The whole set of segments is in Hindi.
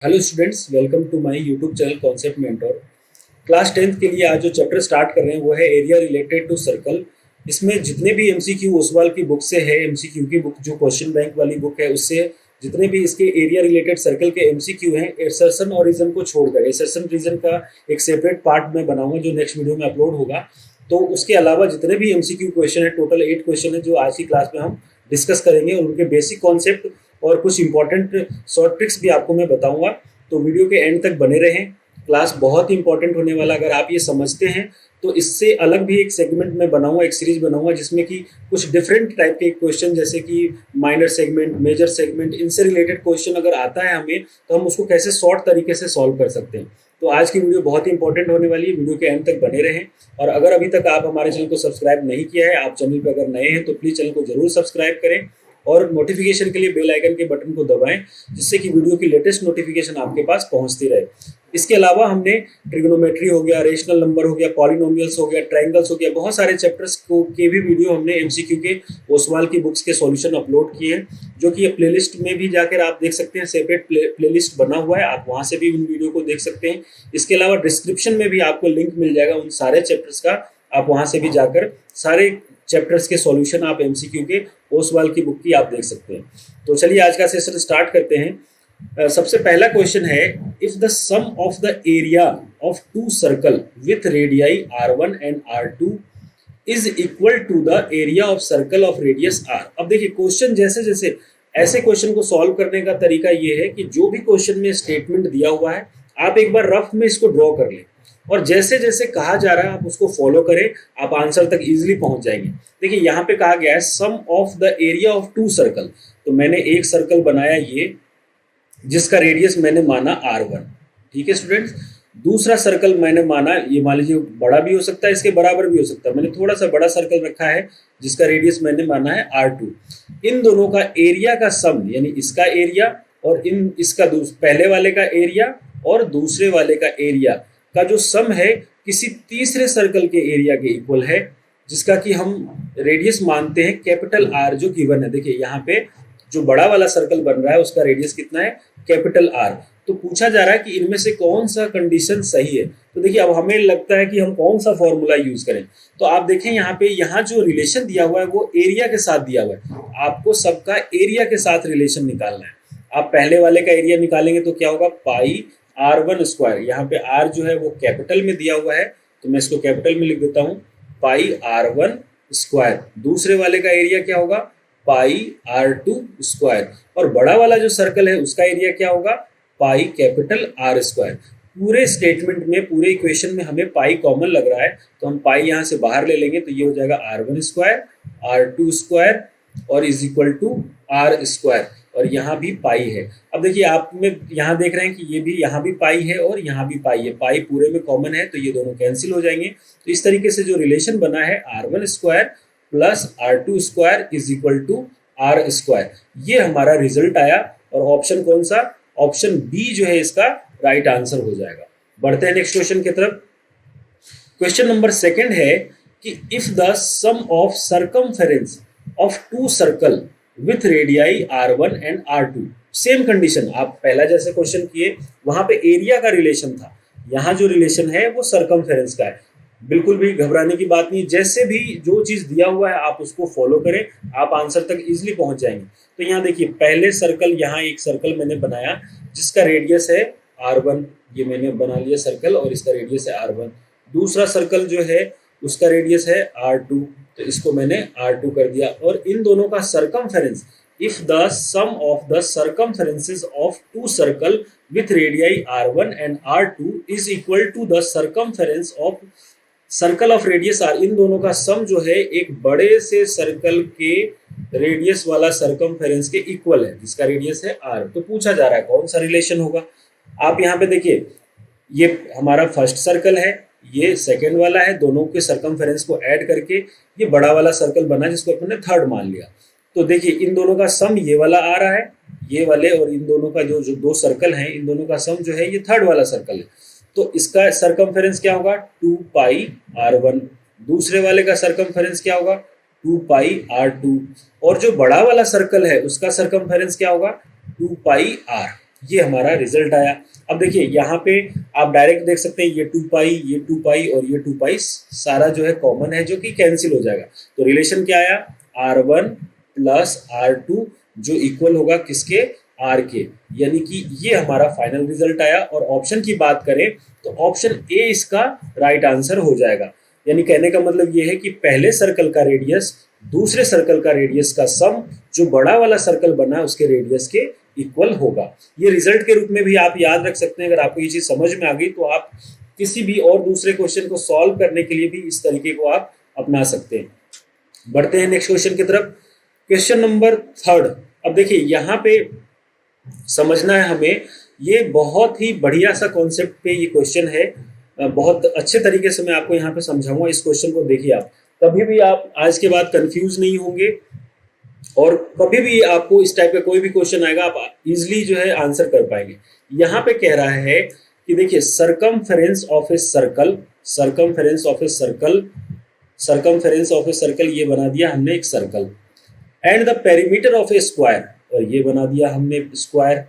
Hello students, welcome to my YouTube channel concept mentor. Class 10th के लिए आज जो चैप्टर स्टार्ट कर रहे हैं वो है एरिया रिलेटेड टू सर्कल। इसमें जितने भी एमसीक्यू ओसवाल की बुक से है, एमसीक्यू की बुक जो क्वेश्चन बैंक वाली बुक है, उससे जितने भी इसके एरिया रिलेटेड सर्कल के एमसीक्यू हैं, एसर्शन और रीजन को छोड़कर, एसर्शन रीजन का एक सेपरेट पार्ट मैं बनाऊंगा जो नेक्स्ट वीडियो में अपलोड होगा। तो उसके अलावा जितने भी एमसीक्यू क्वेश्चन है, टोटल 8 क्वेश्चन है जो आज की क्लास में हम डिस्कस करेंगे और उनके बेसिक कॉन्सेप्ट और कुछ इंपॉर्टेंट शॉर्ट ट्रिक्स भी आपको मैं बताऊंगा। तो वीडियो के एंड तक बने रहें। क्लास बहुत ही इंपॉर्टेंट होने वाला, अगर आप ये समझते हैं तो इससे अलग भी एक सेगमेंट में बनाऊंगा, एक सीरीज बनाऊंगा जिसमें कि कुछ डिफरेंट टाइप के क्वेश्चन जैसे कि माइनर सेगमेंट, मेजर सेगमेंट, इनसे रिलेटेड क्वेश्चन अगर आता है हमें तो हम उसको कैसे शॉर्ट तरीके से सॉल्व कर सकते हैं। तो आज की वीडियो बहुत ही इंपॉर्टेंट होने वाली है, वीडियो के एंड तक बने रहें। और अगर अभी तक आप हमारे चैनल को सब्सक्राइब नहीं किया है, आप चैनल पर अगर नए हैं तो प्लीज़ चैनल को जरूर सब्सक्राइब करें और नोटिफिकेशन के लिए बेल आइकन के बटन को दबाएं, जिससे कि वीडियो की लेटेस्ट नोटिफिकेशन आपके पास पहुंचती रहे। इसके अलावा हमने ट्रिग्नोमेट्री हो गया, रेशनल नंबर हो गया, पॉलिनोमियल्स हो गया, ट्रायंगल्स हो गया, बहुत सारे चैप्टर्स को के भी वीडियो हमने एमसीक्यू के ओसवाल की बुक्स के सॉल्यूशन अपलोड किए हैं, जो कि ये प्लेलिस्ट में भी जाकर आप देख सकते हैं। सेपरेट प्लेलिस्ट बना हुआ है, आप वहां से भी उन वीडियो को देख सकते हैं। इसके अलावा डिस्क्रिप्शन में भी आपको लिंक मिल जाएगा उन सारे चैप्टर्स का, आप वहां से भी जाकर सारे चैप्टर्स के सॉल्यूशन आप एमसीक्यू के ओसवाल की बुक की आप देख सकते हैं। तो चलिए आज का सेशन स्टार्ट करते हैं। सबसे पहला क्वेश्चन है, if the sum of the area of two circle with radii r1 and r2 is equal to the area of circle of radius r। अब देखिए क्वेश्चन जैसे जैसे ऐसे क्वेश्चन को सॉल्व करने का तरीका ये है कि जो भी क्वेश्चन में स्टेटमेंट दिया हुआ है आप एक बार रफ में इसको ड्रॉ कर लें और जैसे जैसे कहा जा रहा है आप उसको फॉलो करें, आप आंसर तक इजीली पहुंच जाएंगे। देखिए यहाँ पे कहा गया है sum of the area of two circle, तो मैंने एक सर्कल बनाया ये, जिसका रेडियस मैंने माना r1। ठीक है स्टूडेंट्स, दूसरा सर्कल मैंने माना, ये मान लीजिए बड़ा भी हो सकता है, इसके बराबर भी हो सकता है, मैंने थोड़ा सा बड़ा सर्कल रखा है जिसका रेडियस मैंने माना है r2। इन दोनों का एरिया का सम, यानी इसका एरिया और इसका पहले वाले का एरिया और दूसरे वाले का एरिया का जो सम है किसी तीसरे सर्कल के एरिया के इक्वल है, जिसका कि हम रेडियस मानते हैं कैपिटल R जो गिवन है। देखिए यहाँ पे जो बड़ा वाला सर्कल बन रहा है उसका रेडियस कितना है, कैपिटल R। तो पूछा जा रहा है कि इनमें से कौन सा कंडीशन सही है। तो देखिए अब हमें लगता है कि हम कौन सा फॉर्मूला यूज करें। तो आप देखें यहाँ पे, यहाँ जो रिलेशन दिया हुआ है वो एरिया के साथ दिया हुआ है, आपको सबका एरिया के साथ रिलेशन निकालना है। आप पहले वाले का एरिया निकालेंगे तो क्या होगा, पाई r1 स्क्वायर, यहाँ पे r जो है वो कैपिटल में दिया हुआ है तो मैं इसको कैपिटल में लिख देता हूँ, पाई r1 स्क्वायर। दूसरे वाले का एरिया क्या होगा, पाई r2 स्क्वायर। और बड़ा वाला जो सर्कल है उसका एरिया क्या होगा, पाई कैपिटल R स्क्वायर। पूरे स्टेटमेंट में, पूरे इक्वेशन में हमें पाई कॉमन लग रहा है तो हम पाई यहाँ से बाहर ले लेंगे तो ये हो जाएगा r1 स्क्वायर, r2 स्क्वायर और is equal to r square, और यहाँ भी पाई है। अब देखिए आप में यहाँ देख रहे हैं कि ये भी, यहाँ भी पाई है और यहाँ भी पाई है, पाई पूरे में कॉमन है तो ये दोनों कैंसिल हो जाएंगे। तो इस तरीके से जो रिलेशन बना है r1 square plus r2 square is equal to r square, ये हमारा रिजल्ट आया। और ऑप्शन कौन सा, ऑप्शन बी जो है इसका राइट आंसर हो जाएगा। बढ़ते हैं नेक्स्ट क्वेश्चन की तरफ। क्वेश्चन नंबर सेकंड है कि if the sum of circumference of two circle with radii r1 and r2, same condition, आप पहला जैसे क्वेश्चन किए वहां पे एरिया का रिलेशन था, यहाँ जो रिलेशन है वो सर्कमफेरेंस का है। बिल्कुल भी घबराने की बात नहीं, जैसे भी जो चीज दिया हुआ है आप उसको फॉलो करें, आप आंसर तक इजीली पहुंच जाएंगे। तो यहाँ देखिए पहले सर्कल, यहाँ एक सर्कल मैंने बनाया जिसका रेडियस है r1, ये मैंने बना लिया सर्कल और इसका रेडियस है r1। दूसरा सर्कल जो है उसका रेडियस है r2, तो इसको मैंने r2 कर दिया। और इन दोनों का circumference, if the sum of the circumferences of two circle with radii r1 and r2 is equal to the circumference of circle of radius r, इन दोनों का सम जो है एक बड़े से सर्कल के रेडियस वाला सर्कमफेरेंस के इक्वल है जिसका रेडियस है r। तो पूछा जा रहा है कौन सा रिलेशन होगा। आप यहाँ पे देखिए, ये हमारा फर्स्ट सर्कल है, ये सेकेंड वाला है, दोनों के सर्कमफेरेंस को ऐड करके ये बड़ा वाला सर्कल बना जिसको अपने थर्ड मान लिया। तो देखिए इन दोनों का सम ये वाला आ रहा है, ये वाले, और इन दोनों का जो दो सर्कल हैं इन दोनों का सम जो है ये थर्ड वाला सर्कल है। तो इसका सर्कमफेरेंस क्या होगा, 2 पाई r1। दूसरे वाले का सर्कमफेरेंस क्या होगा, 2 पाई r2। और जो बड़ा वाला सर्कल है उसका सर्कमफेरेंस क्या होगा, 2 पाई r। ये हमारा रिजल्ट आया। अब देखिए यहाँ पे आप डायरेक्ट देख सकते हैं, ये 2 पाई, ये 2 पाई और ये 2 पाई सारा जो है कॉमन है, जो कि कैंसिल हो जाएगा। तो रिलेशन क्या आया, R1 प्लस R2 जो इक्वल होगा किसके, R के। यानी कि ये हमारा फाइनल रिजल्ट आया। और ऑप्शन की बात करें तो ऑप्शन ए इसका राइट आंसर हो जाएगा। यानी कहने का मतलब ये है कि पहले सर्कल का रेडियस दूसरे सर्कल का रेडियस का सम जो बड़ा वाला सर्कल बना है उसके रेडियस के इक्वल होगा। ये रिजल्ट के रूप में भी आप याद रख सकते हैं। अगर आपको ये चीज समझ में आ गई तो आप किसी भी और दूसरे क्वेश्चन को सॉल्व करने के लिए भी इस तरीके को आप अपना सकते हैं। बढ़ते हैं नेक्स्ट क्वेश्चन की तरफ। Question number 3। अब देखिए यहाँ पे समझना है हमें, ये बहुत ही बढ़िया सा कॉन्सेप्ट पे ये क्वेश्चन है। बहुत अच्छे तरीके से मैं आपको यहाँ पे समझाऊंगा। इस क्वेश्चन को देखिए, आप कभी भी आप आज के बाद कंफ्यूज नहीं होंगे और कभी भी आपको इस टाइप का कोई भी क्वेश्चन आएगा आप इजिली जो है आंसर कर पाएंगे। यहाँ पे कह रहा है कि देखिए circumference of a circle, circumference of a circle, circumference of a circle ये बना दिया हमने एक circle, and the perimeter of A square, और ये बना दिया हमने स्क्वायर।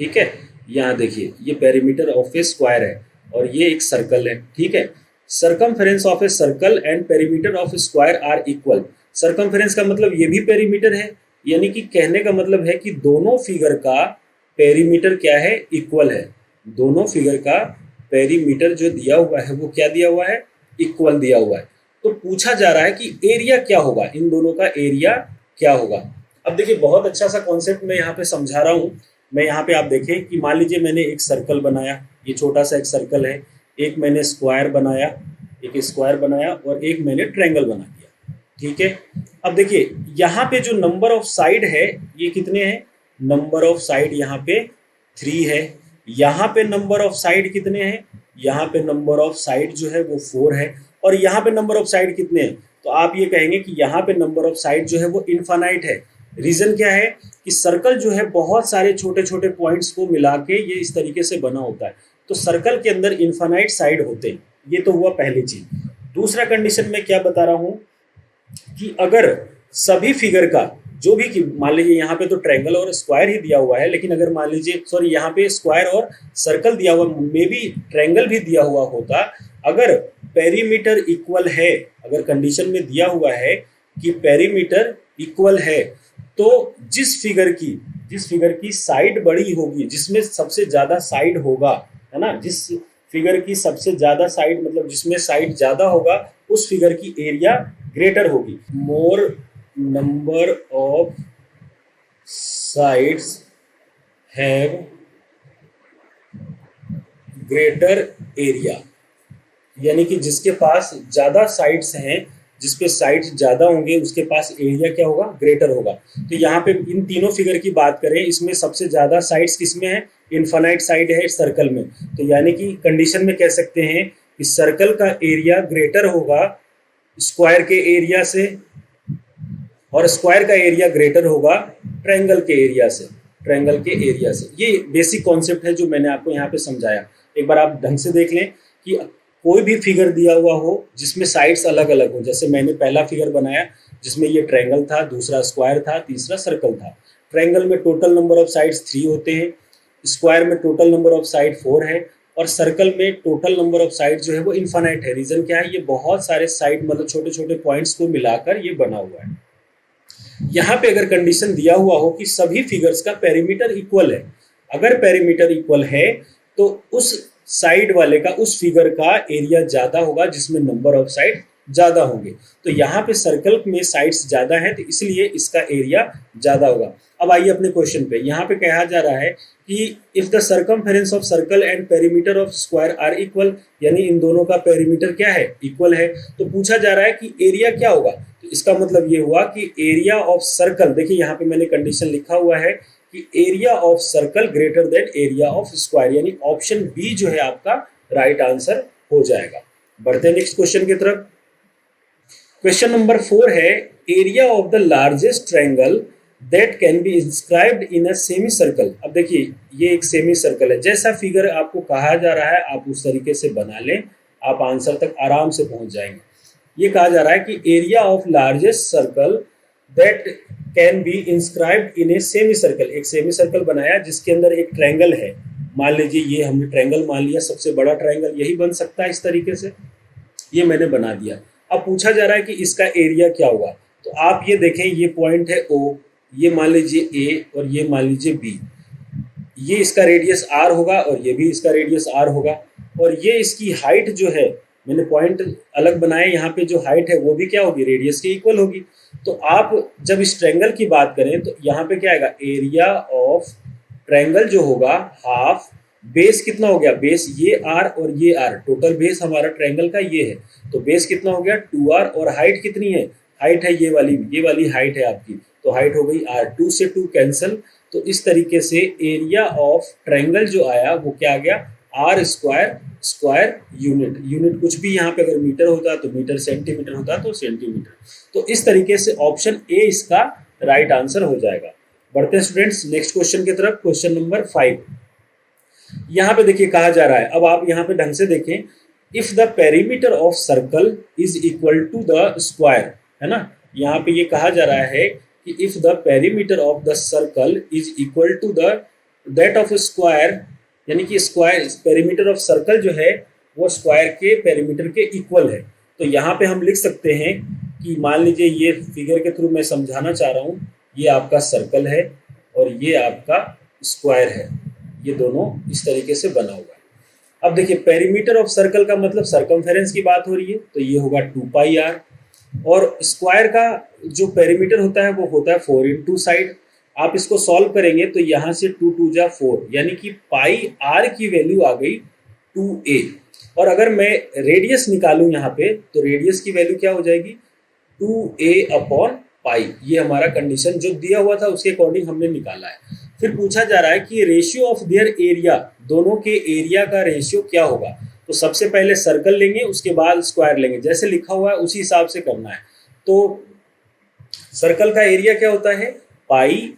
ठीक है, यहाँ देखिए ये पेरीमीटर ऑफ ए स्क्वायर है और ये एक सर्कल है। ठीक है, circumference of a circle and perimeter of square are equal. Circumference का मतलब ये भी पेरीमीटर है, यानी कि कहने का मतलब है कि दोनों फिगर का पेरीमीटर क्या है, इक्वल है। दोनों फिगर का पेरीमीटर जो दिया हुआ है वो क्या दिया हुआ है, इक्वल दिया हुआ है। तो पूछा जा रहा है कि एरिया क्या होगा, इन दोनों का एरिया क्या होगा। अब देखिए बहुत अच्छा सा कॉन्सेप्ट मैं यहाँ पे समझा रहा हूँ। मैं यहाँ पे आप देखें कि मान लीजिए मैंने एक सर्कल बनाया, ये छोटा सा एक सर्कल है, एक मैंने स्क्वायर बनाया, एक स्क्वायर बनाया और एक मैंने ट्रायंगल बना दिया। ठीक है, अब देखिए यहाँ पे जो नंबर ऑफ साइड है ये कितने हैं, नंबर ऑफ साइड यहाँ पे 3 है। यहाँ पे नंबर ऑफ साइड कितने हैं, यहाँ पे नंबर ऑफ साइड जो है वो 4 है। और यहाँ पे नंबर ऑफ साइड कितने हैं, तो आप ये कहेंगे कि यहाँ पे नंबर ऑफ साइड जो है वो इनफाइनाइट है। रीजन क्या है कि सर्कल जो है बहुत सारे छोटे छोटे पॉइंट्स को मिला के ये इस तरीके से बना होता है। तो सर्कल के अंदर इनफाइनाइट साइड होते हैं। ये तो हुआ पहली चीज। दूसरा कंडीशन में क्या बता रहा हूं कि अगर सभी फिगर का जो भी, कि मान लीजिए यहाँ पे तो ट्रायंगल और स्क्वायर ही दिया हुआ है, लेकिन अगर मान लीजिए सॉरी यहाँ पे स्क्वायर और सर्कल दिया हुआ, मे बी ट्रायंगल भी दिया हुआ होता, अगर पेरीमीटर इक्वल है, अगर कंडीशन में दिया हुआ है कि पेरीमीटर इक्वल है, तो जिस फिगर की साइड बड़ी होगी, जिसमें सबसे ज्यादा साइड होगा, है ना, जिस फिगर की सबसे ज्यादा साइड मतलब जिसमें साइड ज्यादा होगा उस फिगर की एरिया ग्रेटर होगी। मोर number of sides have greater area, यानी कि जिसके पास ज्यादा साइड्स हैं, जिसपे साइड्स ज्यादा होंगे उसके पास एरिया क्या होगा, ग्रेटर होगा। तो यहाँ पे इन तीनों फिगर की बात करें, इसमें सबसे ज्यादा साइड्स किसमें है, इनफाइनाइट साइड है सर्कल में। तो यानी कि कंडीशन में कह सकते हैं कि सर्कल का एरिया ग्रेटर होगा स्क्वायर के एरिया से, और स्क्वायर का एरिया ग्रेटर होगा ट्रायंगल के एरिया से, ट्रायंगल के एरिया से। ये बेसिक कॉन्सेप्ट है जो मैंने आपको यहाँ पे समझाया। एक बार आप ढंग से देख लें कि कोई भी फिगर दिया हुआ हो जिसमें साइड्स अलग अलग हो, जैसे मैंने पहला फिगर बनाया जिसमें ये ट्रायंगल था, दूसरा स्क्वायर था, तीसरा सर्कल था। ट्रायंगल में टोटल नंबर ऑफ साइड्स 3 होते हैं, स्क्वायर में टोटल नंबर ऑफ साइड 4 है, और सर्कल में टोटल नंबर ऑफ साइड जो है वो इनफाइनाइट है। रीजन क्या है, ये बहुत सारे साइड मतलब छोटे छोटे पॉइंट्स को मिलाकर ये बना हुआ है। यहाँ पे अगर कंडीशन दिया हुआ हो कि सभी फिगर्स का पेरीमीटर इक्वल है, अगर पेरीमीटर इक्वल है तो उस साइड वाले का, उस फिगर का एरिया ज्यादा होगा जिसमें नंबर ऑफ साइड ज्यादा होंगे। तो यहाँ पे सर्कल में साइड्स ज्यादा है तो इसलिए इसका एरिया ज्यादा होगा। अब आइए अपने क्वेश्चन पे। यहाँ पे कहा जा रहा है कि if the circumference of circle and perimeter of square are equal, यानी इन दोनों का पेरीमीटर क्या है, इक्वल है। तो पूछा जा रहा है कि एरिया क्या होगा। तो इसका मतलब ये हुआ कि एरिया ऑफ सर्कल, देखिए यहाँ पे मैंने कंडीशन लिखा हुआ है कि area of circle greater than area of square, यानी ऑप्शन बी जो है आपका राइट आंसर हो जाएगा। बढ़ते हैं नेक्स्ट क्वेश्चन की तरफ। क्वेश्चन नंबर 4 है, area of the largest triangle that can be inscribed in a semi circle. अब देखिए ये एक सेमी सर्कल है, जैसा फिगर आपको कहा जा रहा है आप उस तरीके से बना लें, आप आंसर तक आराम से पहुंच जाएंगे। ये कहा जा रहा है कि area of largest circle that can be inscribed in a semi circle. एक सेमी सर्कल बनाया जिसके अंदर एक ट्रायंगल है, मान लीजिए ये हमने ट्रायंगल मान लिया, सबसे बड़ा ट्रायंगल यही बन सकता है इस तरीके से, ये मैंने बना दिया। अब पूछा जा रहा है कि इसका एरिया क्या होगा। तो आप ये देखें, ये पॉइंट है O, ये मान लीजिए A और ये मान लीजिए B, ये इसका रेडियस R होगा और ये भी इसका रेडियस R होगा, और ये इसकी हाइट जो है, मैंने पॉइंट अलग बनाए, यहाँ पे जो हाइट है वो भी क्या होगी, रेडियस के इक्वल होगी। तो आप जब इस ट्रायंगल की बात करें तो यहाँ पे क्या आएगा, एरिया ऑफ ट्रायंगल जो होगा हाफ, बेस कितना हो गया, बेस ये R और ये R, टोटल बेस हमारा ट्रायंगल का ये है, तो बेस कितना हो गया 2R, और हाइट कितनी है, हाइट है ये वाली हाइट है आपकी, तो हाइट हो गई R, 2 से 2 कैंसिल। तो इस तरीके से एरिया ऑफ ट्रायंगल जो आया वो क्या आ गया, R square, square unit, unit कुछ भी यहाँ पे अगर मीटर होता तो मीटर, सेंटीमीटर होता तो सेंटीमीटर। तो इस तरीके से ऑप्शन ए इसका राइट आंसर हो जाएगा। बढ़ते हैं स्टूडेंट्स नेक्स्ट क्वेश्चन की तरफ, क्वेश्चन नंबर 5। यहाँ पे देखिए कहा जा रहा है, अब आप यहाँ पे ढंग से देखें, if the perimeter of circle is equal to the square, है ना, यहाँ पे ये कहा जा रहा है कि if the perimeter of the circle is equal to the that of square, यानी कि स्क्वायर, पेरीमीटर ऑफ सर्कल जो है वो स्क्वायर के पेरीमीटर के इक्वल है। तो यहाँ पे हम लिख सकते हैं कि मान लीजिए ये फिगर के थ्रू मैं समझाना चाह रहा हूँ, ये आपका सर्कल है और ये आपका स्क्वायर है, ये दोनों इस तरीके से बना हुआ है। अब देखिए पेरीमीटर ऑफ सर्कल का मतलब सर्कमफेरेंस की बात हो रही है, तो ये होगा 2 पाई r, और स्क्वायर का जो पेरीमीटर होता है वो होता है 4 इंटू साइड। आप इसको सॉल्व करेंगे तो यहाँ से 2 2 जा 4, यानी कि पाई r की वैल्यू आ गई 2a, और अगर मैं रेडियस निकालूं यहाँ पे तो रेडियस की वैल्यू क्या हो जाएगी 2a अपॉन पाई। ये हमारा कंडीशन जो दिया हुआ था उसके अकॉर्डिंग हमने निकाला है। फिर पूछा जा रहा है कि रेशियो ऑफ देयर एरिया, दोनों के एरिया का रेशियो क्या होगा। तो सबसे पहले सर्कल लेंगे, उसके बाद स्क्वायर लेंगे, जैसे लिखा हुआ है उसी हिसाब से करना है। तो सर्कल का एरिया क्या होता है पाई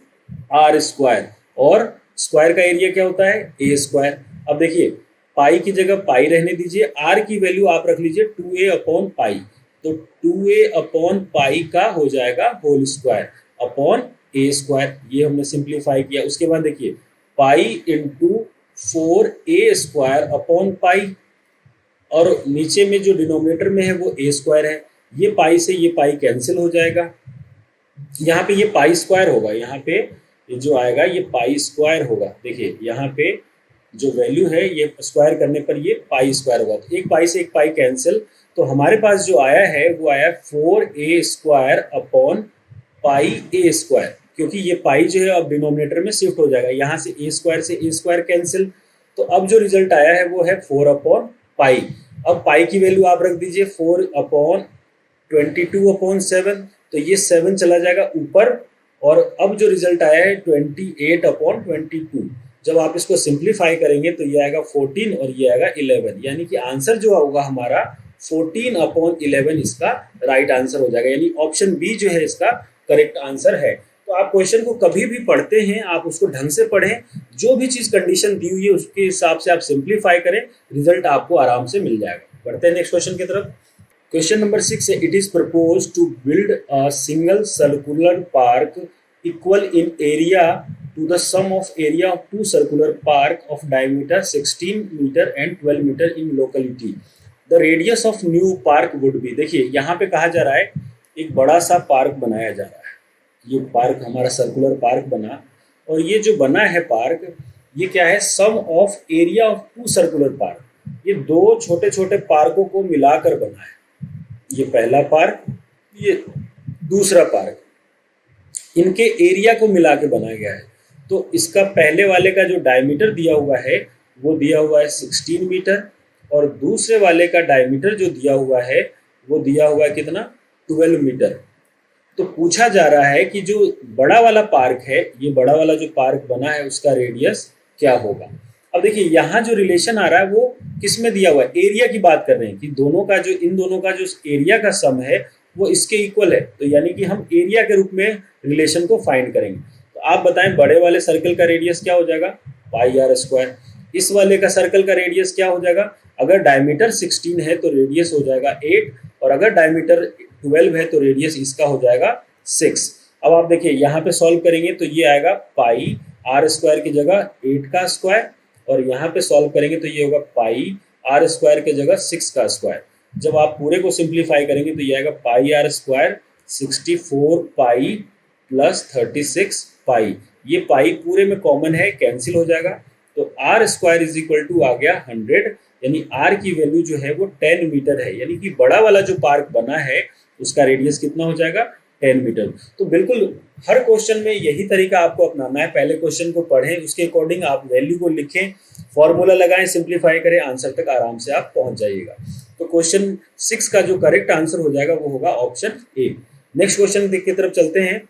r स्क्वायर, और स्क्वायर का एरिया क्या होता है a स्क्वायर। अब देखिए पाई की जगह पाई रहने दीजिए, r की वैल्यू आप रख लीजिए 2a अपॉन पाई, तो 2a अपॉन पाई का हो जाएगा whole square upon a square, ये हमने सिंप्लीफाई किया। उसके बाद देखिए pi into 4a square upon pi, और नीचे में जो डिनोमिनेटर में है वो a स्क्वायर है, ये पाई से ये पाई कैंसिल हो जाएगा, यहाँ पे ये पाई स्क्वायर होगा, यहाँ पे ये जो आएगा ये पाई स्क्वायर होगा। देखिए यहाँ पे जो वैल्यू है ये स्क्वायर करने पर ये पाई स्क्वायर होगा, तो एक पाई से एक पाई कैंसिल, तो हमारे पास जो आया है वो आया 4a square upon pi a square, क्योंकि ये पाई जो है अब डिनोमिनेटर में शिफ्ट हो जाएगा, यहाँ से a स्क्वायर कैंसिल, तो अब जो रिजल्ट आया है वो है 4 अपॉन पाई। अब पाई की वैल्यू आप रख दीजिए 4 अपॉन 22 अपॉन 7, तो ये 7 चला जाएगा ऊपर, और अब जो रिजल्ट आया है 28 अपॉन 22, जब आप इसको सिंप्लीफाई करेंगे तो ये आएगा 14 और ये आएगा 11, यानी कि आंसर जो होगा हमारा 14 अपॉन 11 इसका राइट आंसर हो जाएगा, यानी ऑप्शन बी जो है इसका करेक्ट आंसर है। तो आप क्वेश्चन को कभी भी पढ़ते हैं आप उसको ढंग से पढ़ें, जो भी चीज़ कंडीशन दी हुई है उसके हिसाब से आप सिंप्लीफाई करें, रिजल्ट आपको आराम से मिल जाएगा। बढ़ते हैं नेक्स्ट क्वेश्चन की तरफ। क्वेश्चन नंबर 6 है, it is propose to build a single circular park equal in area to the sum of area of two circular park of diameter 16 meter and 12 meter in locality. The radius of new park would be, देखिए यहाँ पे कहा जा रहा है एक बड़ा सा पार्क बनाया जा रहा है, ये पार्क हमारा सर्कुलर पार्क बना, और ये जो बना है पार्क ये क्या है sum of area of two circular park, ये दो छोटे छोटे पार्कों को मिलाकर बना है, ये पहला पार्क ये दूसरा पार्क, इनके एरिया को मिला के बनाया गया है। तो इसका पहले वाले का जो डायमीटर दिया हुआ है वो दिया हुआ है 16 मीटर, और दूसरे वाले का डायमीटर जो दिया हुआ है वो दिया हुआ है कितना 12 मीटर। तो पूछा जा रहा है कि जो बड़ा वाला पार्क है, ये बड़ा वाला जो पार्क बना है उसका रेडियस क्या होगा। अब देखिए यहाँ जो रिलेशन आ रहा है वो किस में दिया हुआ है, एरिया की बात कर रहे हैं कि दोनों का जो इन दोनों का जो एरिया का सम है वो इसके इक्वल है, तो यानी कि हम एरिया के रूप में रिलेशन को फाइंड करेंगे। तो आप बताएं बड़े वाले सर्कल का रेडियस क्या हो जाएगा पाई r स्क्वायर, इस वाले का सर्कल का रेडियस क्या हो जाएगा, अगर डायमीटर 16 है तो रेडियस हो जाएगा 8, और अगर डायमीटर 12 है तो रेडियस इसका हो जाएगा 6। अब आप देखिए यहाँ पे सॉल्व करेंगे तो ये आएगा पाई आर स्क्वायर की जगह 8 का स्क्वायर, और यहाँ पे सॉल्व करेंगे तो ये होगा पाई आर स्क्वायर की जगह 6 का स्क्वायर। जब आप पूरे को सिंप्लीफाई करेंगे तो ये आएगा पाई आर स्क्वायर 64 पाई प्लस 36 पाई। ये पाई पूरे में कॉमन है, कैंसिल हो जाएगा, तो R square is equal to आ गया 100, यानी आर की वैल्यू जो है वो 10 मीटर है, यानी कि बड़ा वाला जो पार्क बना है उसका रेडियस कितना हो जाएगा 10 मीटर। तो बिल्कुल हर क्वेश्चन में यही तरीका आपको अपनाना है, पहले क्वेश्चन को पढ़ें, उसके अकॉर्डिंग आप वैल्यू को लिखें, फॉर्मूला लगाएं, सिंप्लीफाई करें, आंसर तक आराम से आप पहुंच जाइएगा। तो क्वेश्चन 6 का जो करेक्ट आंसर हो जाएगा वो होगा ऑप्शन ए। नेक्स्ट क्वेश्चन की तरफ चलते हैं।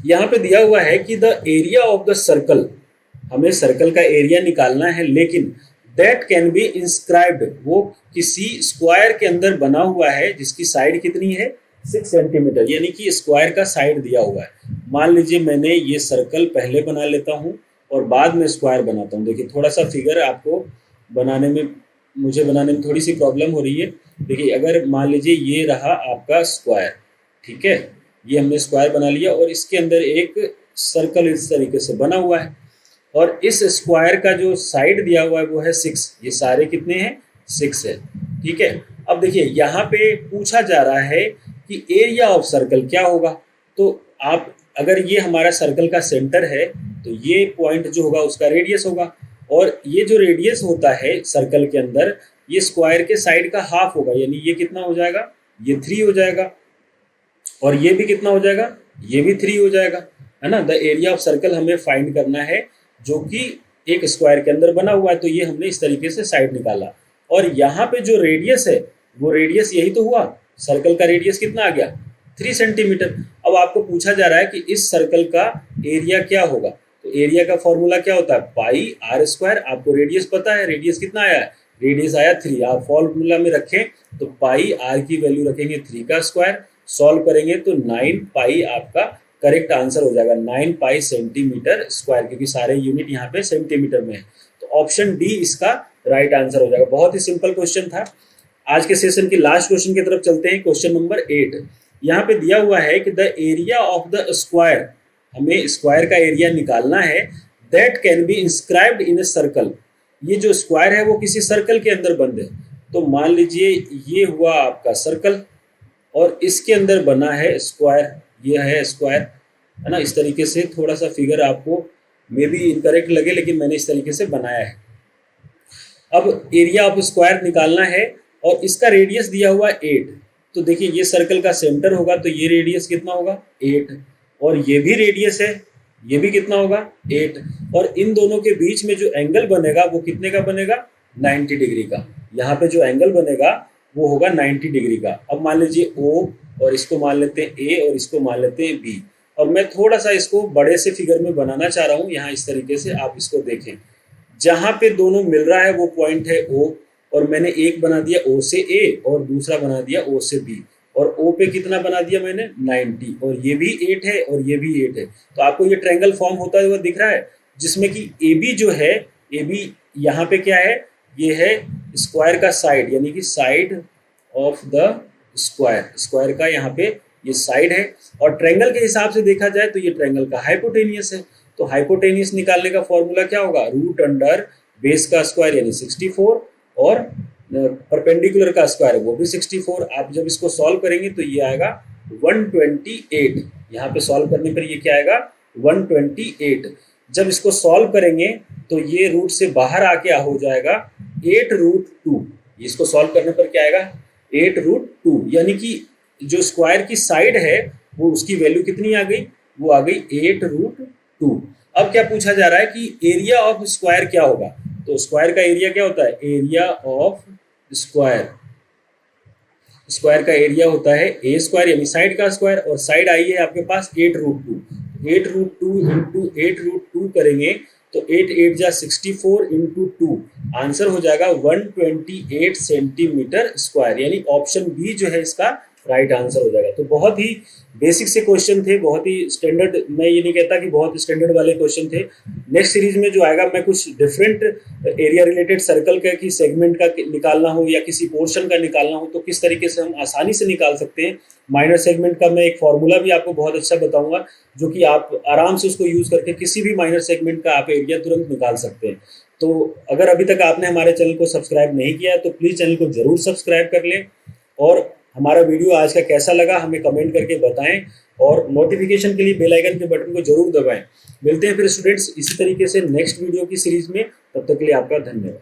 यहाँ पे दिया हुआ है कि the area of the circle, हमें सर्कल का एरिया निकालना है, लेकिन दैट कैन बी इंस्क्राइब्ड, वो किसी स्क्वायर के अंदर बना हुआ है जिसकी साइड कितनी है 6 सेंटीमीटर, यानी कि स्क्वायर का साइड दिया हुआ है। मान लीजिए मैंने ये सर्कल पहले बना लेता हूँ और बाद में स्क्वायर बनाता हूँ। देखिए थोड़ा सा फिगर आपको बनाने में, मुझे बनाने में थोड़ी सी प्रॉब्लम हो रही है। देखिए अगर मान लीजिए ये रहा आपका स्क्वायर, ठीक है, ये हमने स्क्वायर बना लिया और इसके अंदर एक सर्कल इस तरीके से बना हुआ है, और इस स्क्वायर का जो साइड दिया हुआ है वो है 6, ये सारे कितने हैं 6 है, ठीक है। अब देखिए यहाँ पे पूछा जा रहा है कि एरिया ऑफ सर्कल क्या होगा। तो आप अगर ये हमारा सर्कल का सेंटर है तो ये पॉइंट जो होगा उसका रेडियस होगा, और ये जो रेडियस होता है सर्कल के अंदर ये स्क्वायर के साइड का हाफ होगा, यानी ये कितना हो जाएगा, ये 3 हो जाएगा, और ये भी कितना हो जाएगा, ये भी 3 हो जाएगा, है ना। द एरिया ऑफ सर्कल हमें फाइंड करना है जो कि एक स्क्वायर के अंदर बना हुआ है, तो ये हमने इस तरीके से साइड निकाला। और यहाँ पे जो रेडियस है वो रेडियस यही तो हुआ, सर्कल का रेडियस कितना आ गया 3 सेंटीमीटर। अब आपको पूछा जा रहा है कि इस सर्कल का एरिया क्या होगा, तो एरिया का फॉर्मूला क्या होता है पाई आर स्क्वायर। आपको रेडियस पता है, रेडियस कितना आया है, रेडियस आया 3, आप फॉर्मूला में रखें तो पाई आर की वैल्यू रखेंगे 3 का स्क्वायर, सॉल्व करेंगे तो 9 पाई आपका करेक्ट आंसर हो जाएगा, 9 पाई सेंटीमीटर स्क्वायर, क्योंकि सारे यूनिट यहाँ पे सेंटीमीटर में है। तो ऑप्शन डी इसका राइट आंसर हो जाएगा। बहुत ही सिंपल क्वेश्चन था। आज के सेशन के लास्ट क्वेश्चन की तरफ चलते हैं, क्वेश्चन नंबर 8। यहाँ पे दिया हुआ है कि the area of the square, हमें स्क्वायर का एरिया निकालना है, that can be inscribed in a circle. ये जो स्क्वायर है वो किसी सर्कल के अंदर बंद है। तो मान लीजिए ये हुआ आपका सर्कल और इसके अंदर बना है स्क्वायर, ये है स्क्वायर, है ना। इस तरीके से थोड़ा सा फिगर आपको मे बी इनकरेक्ट लगे, लेकिन मैंने इस तरीके से बनाया है। अब एरिया ऑफ स्क्वायर निकालना है और इसका रेडियस दिया हुआ 8। तो देखिए ये सर्कल का सेंटर होगा तो ये रेडियस कितना होगा 8, और ये भी रेडियस है, ये भी कितना होगा 8, और इन दोनों के बीच में जो एंगल बनेगा वो कितने का बनेगा 90 डिग्री का। यहाँ पे जो एंगल बनेगा वो होगा 90 डिग्री का। अब मान लीजिए O और इसको मान लेते हैं A और इसको मान लेते हैं B, और मैं थोड़ा सा इसको बड़े से फिगर में बनाना चाह रहा हूँ। यहाँ इस तरीके से आप इसको देखें, जहाँ पे दोनों मिल रहा है वो पॉइंट है O, और मैंने एक बना दिया O से A और दूसरा बना दिया O से B, और O पे कितना बना दिया मैंने 90, और ये भी 8 है और ये भी 8 है। तो आपको ये ट्रायंगल फॉर्म होता हुआ दिख रहा है, जिसमें कि AB जो है, AB यहाँ पे क्या है, ये है स्क्वायर का साइड, यानी कि side of the square, square का यहाँ पे ये साइड है। और ट्रायंगल के हिसाब से देखा जाए तो ये ट्रायंगल का हाइपोटेनियस है। तो हाइपोटेनियस निकालने का फॉर्मूला क्या होगा, रूट अंडर बेस का स्क्वायर यानी 64, और परपेंडिकुलर का स्क्वायर वो भी 64। आप जब इसको सॉल्व करेंगे तो ये आएगा 128। यहाँ पे सॉल्व करने पर ये क्या आएगा 128। जब इसको सॉल्व करेंगे तो ये रूट से बाहर आके हो जाएगा 8√2। इसको सॉल्व करने पर क्या आएगा 8√2, यानी कि जो स्क्वायर की साइड है वो उसकी वैल्यू कितनी आ गई, वो आ गई 8√2। अब क्या पूछा जा रहा है कि एरिया ऑफ स्क्वायर क्या होगा। तो स्क्वायर का एरिया क्या होता है, एरिया ऑफ स्क्वायर, स्क्वायर का एरिया होता है ए स्क्वायर यानी साइड का स्क्वायर, और साइड आई है आपके पास 8√2। 8√2 इंटू 8√2 करेंगे तो 8 8 जा 64 इंटू 2, आंसर हो जाएगा 128 सेंटीमीटर स्क्वायर, यानी ऑप्शन बी जो है इसका राइट आंसर हो जाएगा। तो बहुत ही बेसिक से क्वेश्चन थे, बहुत ही स्टैंडर्ड, मैं ये नहीं कहता कि बहुत स्टैंडर्ड वाले क्वेश्चन थे। नेक्स्ट सीरीज में जो आएगा मैं कुछ डिफरेंट एरिया रिलेटेड सर्कल का कि सेगमेंट का निकालना हो या किसी पोर्शन का निकालना हो तो किस तरीके से हम आसानी से निकाल सकते हैं। माइनर सेगमेंट का मैं एक फॉर्मूला भी आपको बहुत अच्छा बताऊंगा जो कि आप आराम से उसको यूज़ करके किसी भी माइनर सेगमेंट का आप एरिया तुरंत निकाल सकते हैं। तो अगर अभी तक आपने हमारे चैनल को सब्सक्राइब नहीं किया तो प्लीज़ चैनल को ज़रूर सब्सक्राइब कर लें, और हमारा वीडियो आज का कैसा लगा हमें कमेंट करके बताएं, और नोटिफिकेशन के लिए बेल आइकन के बटन को जरूर दबाएं। मिलते हैं फिर स्टूडेंट्स इसी तरीके से नेक्स्ट वीडियो की सीरीज में, तब तक के लिए आपका धन्यवाद।